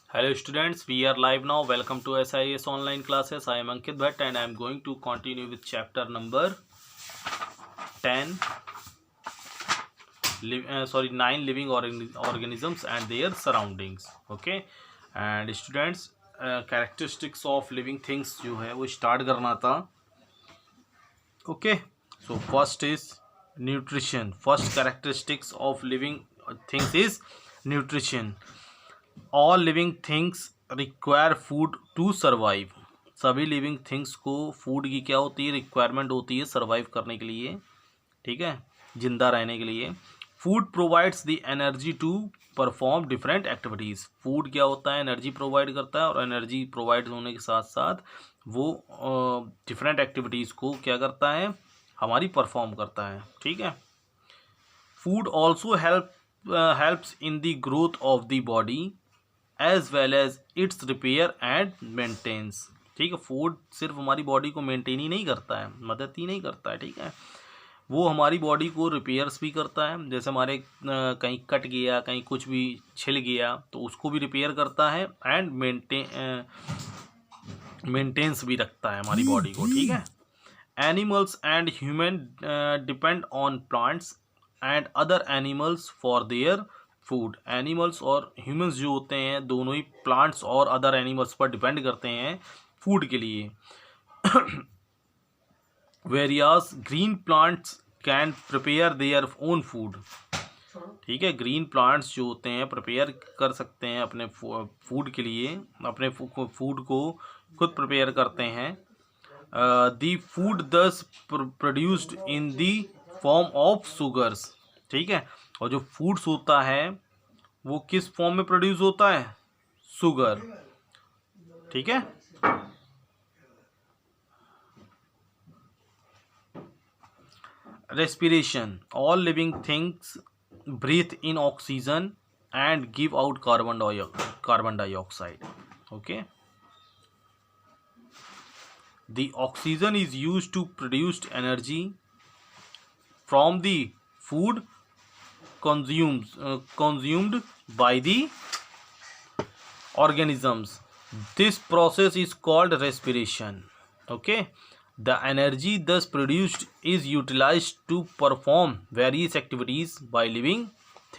Hello students, we are live now. Welcome to SIS online classes. I am Ankit Bhatt and I am going to continue with chapter number 10. 9 living organisms and their surroundings. Okay, and students, characteristics of living things जो है वो start करना था. Okay, so first is nutrition. First characteristics of living things is nutrition. All living things require food to survive. सभी living things को food की क्या होती है, रिक्वायरमेंट होती है सर्वाइव करने के लिए. ठीक है, जिंदा रहने के लिए. Food provides the energy to perform different activities. Food क्या होता है, एनर्जी प्रोवाइड करता है और एनर्जी प्रोवाइड होने के साथ साथ वो डिफरेंट एक्टिविटीज़ को क्या करता है, हमारी परफॉर्म करता है. ठीक है. Food also helps in the growth of the body as well as its repair and maintenance. ठीक है, फूड सिर्फ हमारी बॉडी को मेंटेन ही नहीं करता है, मदद ही नहीं करता है. ठीक है, वो हमारी बॉडी को रिपेयर्स भी करता है. जैसे हमारे कहीं कट गया, कहीं कुछ भी छिल गया तो उसको भी रिपेयर करता है एंड मेंटेन्स भी रखता है हमारी बॉडी को. ठीक है. Animals and human depend on plants and other animals for their food. Animals और ह्यूमंस जो होते हैं दोनों ही प्लांट्स और अदर एनिमल्स पर डिपेंड करते हैं फूड के लिए. Various green plants can prepare their own food. ठीक है, ग्रीन प्लांट्स जो होते हैं प्रिपेयर कर सकते हैं अपने फूड के लिए, अपने फूड को खुद प्रिपेयर करते हैं. दी फूड दस produced in the form of sugars. ठीक है, और जो फूड्स होता है वो किस फॉर्म में प्रोड्यूस होता है, शुगर. ठीक है. Respiration. All living things breathe in oxygen and give out carbon dioxide. Okay. The oxygen is used to produce energy from the food consumed by the organisms. This process is called respiration. Okay, the energy thus produced is utilized to perform various activities by living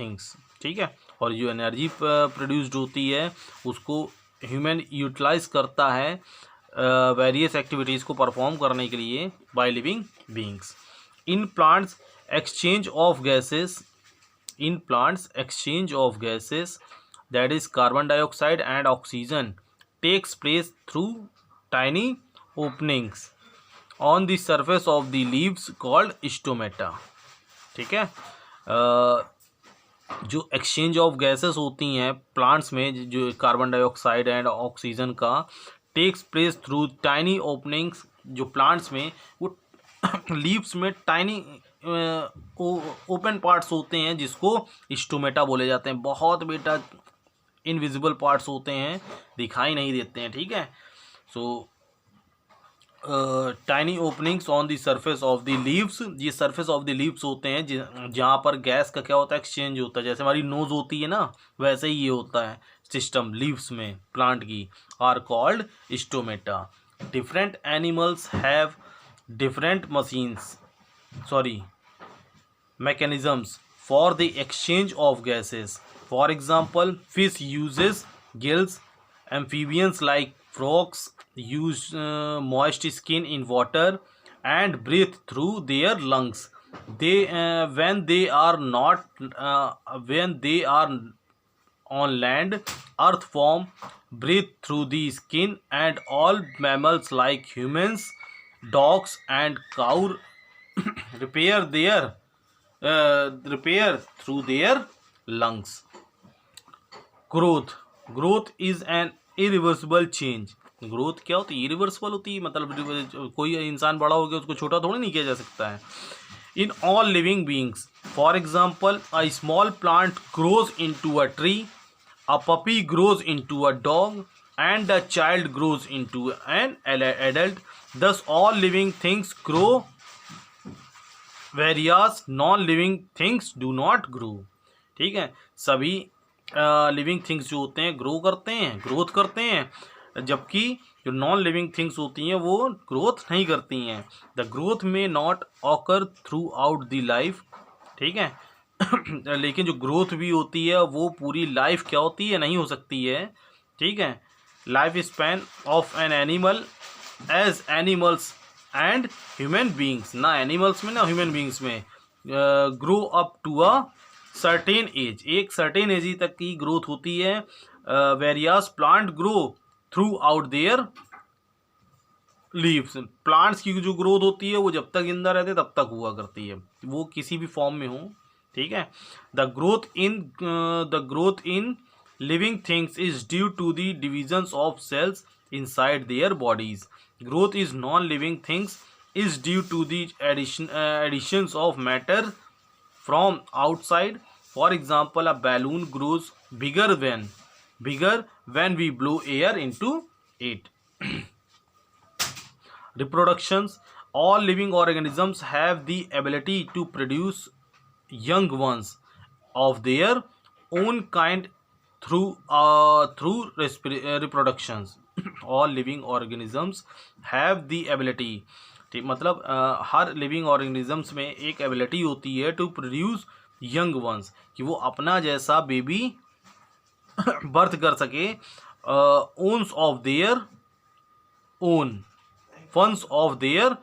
things. ठीक है, और जो energy produced होती है उसको human utilise करता है various activities को परफॉर्म करने के लिए by living beings. In plants, exchange of gases, that is carbon dioxide and oxygen, takes place through tiny openings on the surface of the leaves called stomata. ठीक है, जो exchange of gases होती हैं plants में, जो carbon dioxide and oxygen का, takes place through tiny openings. जो plants में वो लीव्स में टाइनी ओपन पार्ट्स होते हैं जिसको स्टोमेटा बोले जाते हैं. बहुत बेटा इनविजिबल पार्ट्स होते हैं, दिखाई नहीं देते हैं. ठीक है. So tiny openings on the surface of the leaves. ये सरफेस ऑफ द लीव्स होते हैं जहाँ पर गैस का क्या होता है, एक्सचेंज होता है. जैसे हमारी नोज होती है ना, वैसे ही ये होता है सिस्टम लीव्स में प्लांट की. Are called stomata. Different animals have different mechanisms for the exchange of gases. For example, fish uses gills. Amphibians like frogs use moist skin in water and breathe through their lungs. When they are on land, earthworm breathe through the skin, and all mammals like humans, dogs and cow repair through their lungs. Growth is an irreversible change. Growth क्या होती है, irreversible होती है. मतलब कोई इंसान बड़ा हो गया उसको छोटा थोड़ी नहीं किया जा सकता है. In all living beings, for example, a small plant grows into a tree, a puppy grows into a dog and a child grows into an adult. Thus all living things grow, whereas non living things do not grow. ठीक है, सभी living things जो होते हैं grow करते हैं, growth करते हैं, जबकि जो नॉन लिविंग थिंग्स होती हैं वो ग्रोथ नहीं करती हैं। द ग्रोथ में not occur through out the life, ठीक है। लेकिन जो ग्रोथ भी होती है वो पूरी लाइफ क्या होती है, नहीं हो सकती है, ठीक है। Life span of an animal as animals and human beings, ना एनिमल्स में ना ह्यूमन बींग्स में, grow up to a certain age, एक सर्टेन एज तक की ग्रोथ होती है। Various plant grow throughout their leaves, plants की जो ग्रोथ होती है वो जब तक जिंदा रहते तब तक हुआ करती है, वो किसी भी फॉर्म में हो, ठीक है। The growth in living things is due to the divisions of cells inside their bodies. Growth is non living things is due to the additions of matter from outside. For example, a balloon grows bigger when we blow air into it. Reproductions. All living organisms have the ability to produce young ones of their own kind through reproductions. All living organisms have the ability, ठीक, मतलब हर living organisms में एक ability होती है to produce young ones, कि वो अपना जैसा बेबी बर्थ कर सके, ones of their own funs of their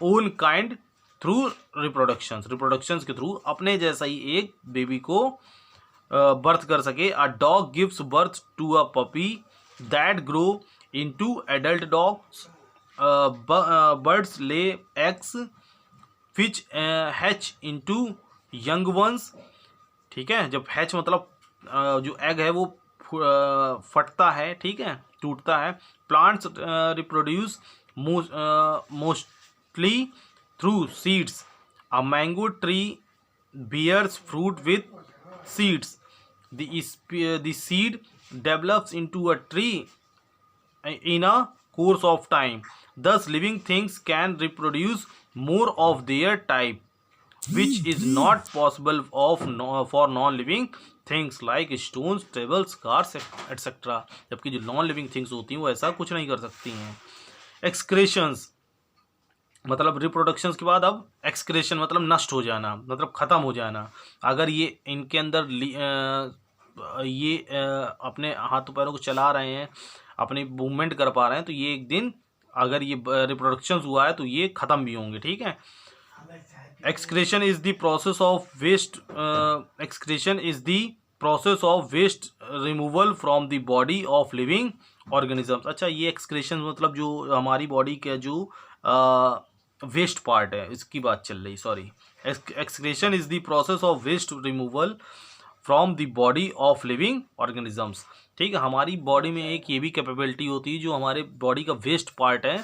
own kind through reproductions के थ्रू अपने जैसा ही एक बेबी को बर्थ कर सके। A dog gives birth to a puppy that grow into adult dogs. birds lay eggs which hatch into young ones, ठीक है। जब हैच मतलब जो एग है वो फटता है, ठीक है, टूटता है। Plants reproduce mostly through seeds. A mango tree bears fruit with seeds. The seed develops into a tree in a course of time. Thus, living things can reproduce more of their type, which is not possible for non-living things like stones, tables, cars, etc. जबकि जो non living things होती हैं वो ऐसा कुछ नहीं कर सकती हैं। एक्सक्रेशंस मतलब रिप्रोडक्शंस के बाद अब एक्सक्रेशन मतलब नष्ट हो जाना, मतलब ख़त्म हो जाना। अगर ये इनके अंदर ये अपने हाथों पैरों को चला रहे हैं, अपनी मूवमेंट कर पा रहे हैं, तो ये एक दिन अगर ये रिप्रोडक्शंस हुआ है तो ये ख़त्म भी होंगे, ठीक है। Excretion is the process of waste, excretion is the process of waste removal from the body of living organisms. अच्छा, ये एक्सक्रेशन मतलब जो हमारी बॉडी का जो वेस्ट पार्ट है इसकी बात चल रही, sorry. Excretion is the process of waste removal from the body of living organisms, ठीक है। हमारी बॉडी में एक ये भी कैपेबिलिटी होती है, जो हमारे बॉडी का वेस्ट पार्ट है,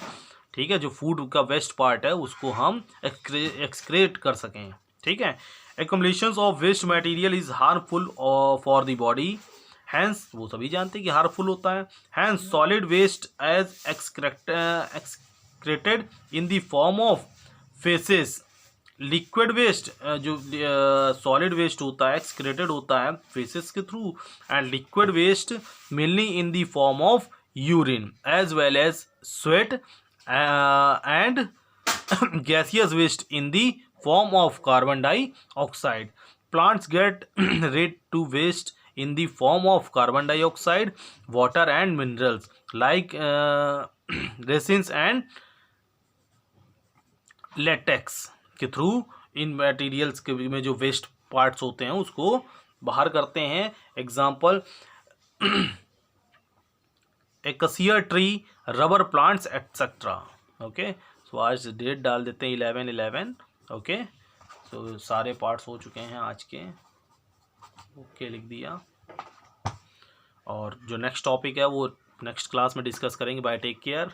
ठीक है, जो फूड का वेस्ट पार्ट है उसको हम एक्सक्रेट कर सकें, ठीक है। Accumulations of waste material is harmful for the body, hence वो सभी जानते हैं कि हार्मफुल होता है। Hence solid waste as excreted in the form of faeces. Liquid waste जो सॉलिड वेस्ट होता है एक्सक्रेटेड होता है फेसेस के through, and liquid waste mainly in the form of urine as well as sweat and gaseous waste in the form of carbon dioxide. Plants get rid to waste in the form of carbon dioxide, water and minerals like resins and latex के through इन materials के में जो waste parts होते हैं उसको बाहर करते हैं। Example acacia tree, rubber plants etcetera. Okay, so आज डेट डाल देते हैं 11/11। ओके, सो सारे पार्ट्स हो चुके हैं आज के। ओके लिख दिया, और जो नेक्स्ट टॉपिक है वो नेक्स्ट क्लास में डिस्कस करेंगे। Bye, take care.